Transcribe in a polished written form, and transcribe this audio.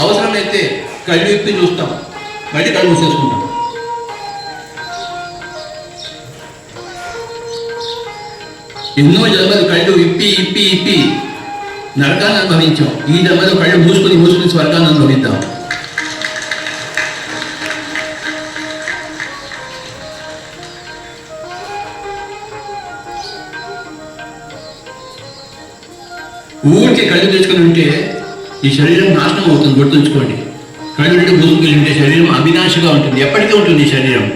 అవసరమైతే కళ్ళు విప్పి చూస్తాం, మళ్ళీ కళ్ళు మూసేసుకుంటాం. ఎన్నో జన్మలు కళ్ళు ఇప్పి ఇప్పి ఇప్పి నరకాన్ని అనుభవించాం. ఈ జన్మలో కళ్ళు మూసుకుని మూసుకుని స్వర్గాన్ని అనుభవిద్దాం. ఊరికి కళ్ళు తెచ్చుకొని ఉంటే ఈ శరీరం నాశనం అవుతుంది. గుర్తుంచుకోండి. కళ్ళు మూసుకుని ఉంటే శరీరం అవినాశిగా ఉంటుంది, ఎప్పటికీ ఉంటుంది ఈ శరీరం.